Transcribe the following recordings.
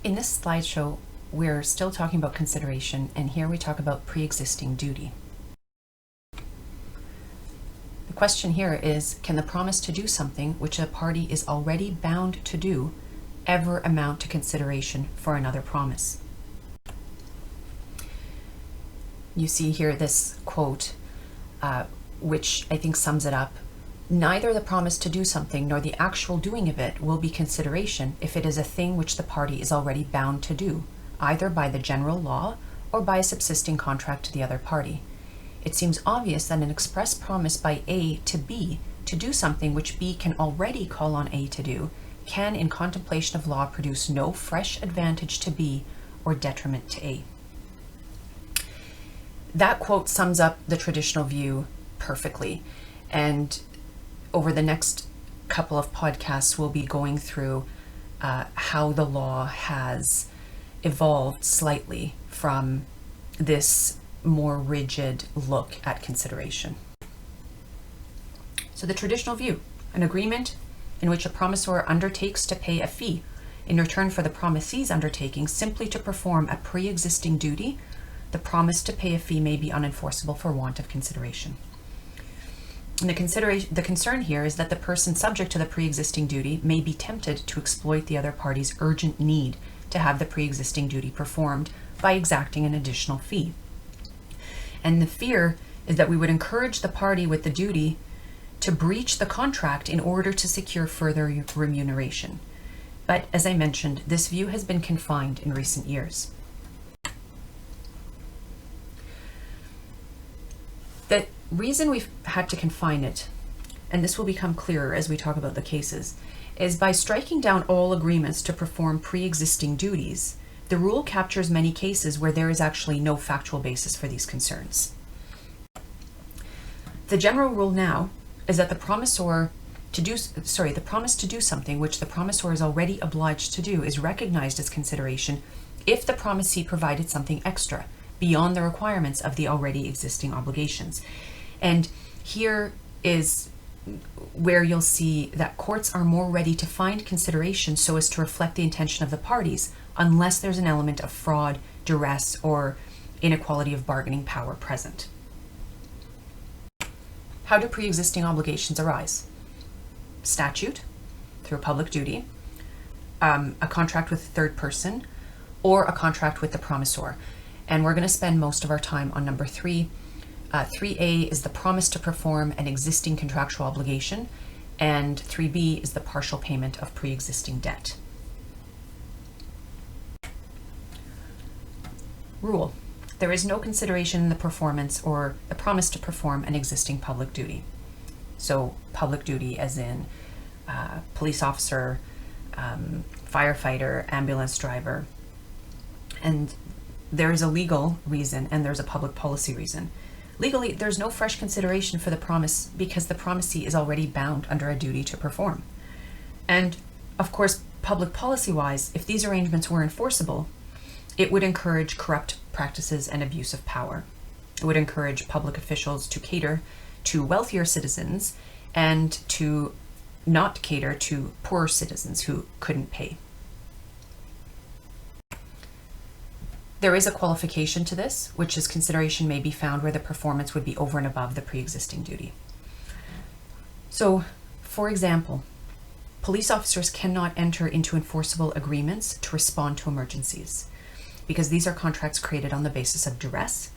In this slideshow, we're still talking about consideration, and here we talk about pre-existing duty. The question here is, can the promise to do something which a party is already bound to do ever amount to consideration for another promise? You see here this quote, which I think sums it up. Neither the promise to do something nor the actual doing of it will be consideration if it is a thing which the party is already bound to do, either by the general law or by a subsisting contract to the other party. It seems obvious that an express promise by A to B to do something which B can already call on A to do can, in contemplation of law, produce no fresh advantage to B or detriment to A. That quote sums up the traditional view perfectly, and over the next couple of podcasts, we'll be going through how the law has evolved slightly from this more rigid look at consideration. So the traditional view, an agreement in which a promisor undertakes to pay a fee in return for the promisee's undertaking simply to perform a pre-existing duty, the promise to pay a fee may be unenforceable for want of consideration. And the concern here is that the person subject to the pre-existing duty may be tempted to exploit the other party's urgent need to have the pre-existing duty performed by exacting an additional fee. And the fear is that we would encourage the party with the duty to breach the contract in order to secure further remuneration. But as I mentioned, this view has been confined in recent years. The reason we've had to confine it, and this will become clearer as we talk about the cases, is by striking down all agreements to perform pre-existing duties, the rule captures many cases where there is actually no factual basis for these concerns. The general rule now is that the promise to do something which the promisor is already obliged to do is recognized as consideration if the promisee provided something extra beyond the requirements of the already existing obligations. And here is where you'll see that courts are more ready to find consideration so as to reflect the intention of the parties, unless there's an element of fraud, duress, or inequality of bargaining power present. How do pre-existing obligations arise? Statute, through public duty, a contract with a third person, or a contract with the promisor. And we're going to spend most of our time on number 3. 3A is the promise to perform an existing contractual obligation, and 3B is the partial payment of pre-existing debt. Rule: there is no consideration in the performance or the promise to perform an existing public duty. So public duty as in police officer, firefighter, ambulance driver. And there is a legal reason and there's a public policy reason. Legally, there's no fresh consideration for the promise because the promisee is already bound under a duty to perform. And of course, public policy-wise, if these arrangements were enforceable, it would encourage corrupt practices and abuse of power. It would encourage public officials to cater to wealthier citizens and to not cater to poorer citizens who couldn't pay. There is a qualification to this, which is consideration may be found where the performance would be over and above the pre-existing duty. So, for example, police officers cannot enter into enforceable agreements to respond to emergencies because these are contracts created on the basis of duress,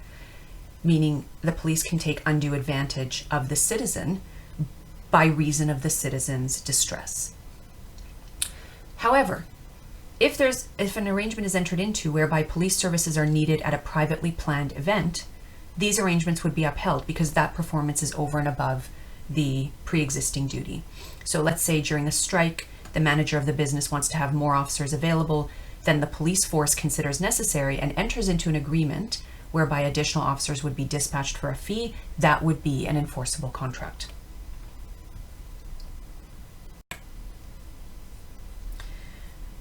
meaning the police can take undue advantage of the citizen by reason of the citizen's distress. However, if an arrangement is entered into whereby police services are needed at a privately planned event, these arrangements would be upheld because that performance is over and above the pre-existing duty. So let's say during a strike, the manager of the business wants to have more officers available than the police force considers necessary and enters into an agreement whereby additional officers would be dispatched for a fee. That would be an enforceable contract.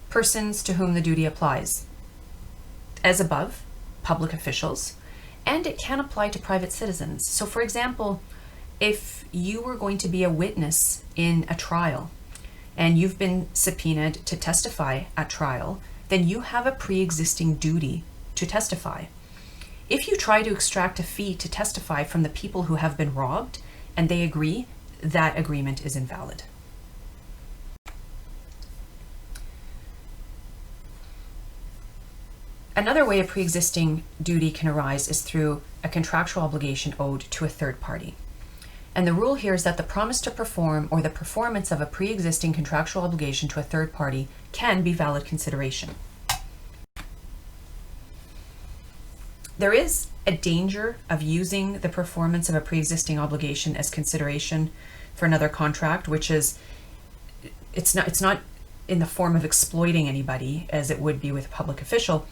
Persons to whom the duty applies. As above, public officials, and it can apply to private citizens. So for example, if you were going to be a witness in a trial and you've been subpoenaed to testify at trial then you have a pre-existing duty to testify. If you try to extract a fee to testify from the people who have been robbed and they agree, that agreement is invalid. Another way a pre-existing duty can arise is through a contractual obligation owed to a third party. And the rule here is that the promise to perform or the performance of a pre-existing contractual obligation to a third party can be valid consideration. There is a danger of using the performance of a pre-existing obligation as consideration for another contract, which is, it's not in the form of exploiting anybody as it would be with a public official,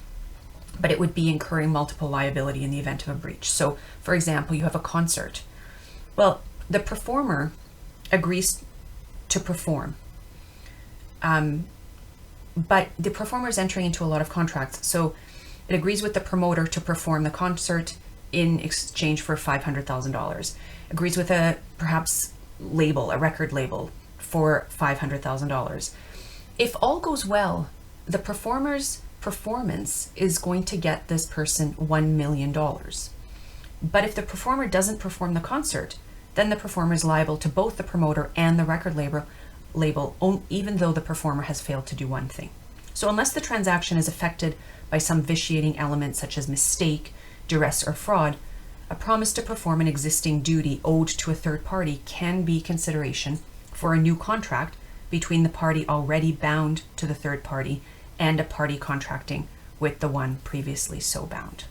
but it would be incurring multiple liability in the event of a breach. So, for example, you have a concert. Well, the performer agrees to perform, but the performer is entering into a lot of contracts. So it agrees with the promoter to perform the concert in exchange for $500,000. Agrees with a perhaps label, a record label, for $500,000. If all goes well, the performer's performance is going to get this person $1 million. But if the performer doesn't perform the concert, then the performer is liable to both the promoter and the record label, even though the performer has failed to do one thing. So unless the transaction is affected by some vitiating element such as mistake, duress, or fraud, a promise to perform an existing duty owed to a third party can be consideration for a new contract between the party already bound to the third party and a party contracting with the one previously so bound.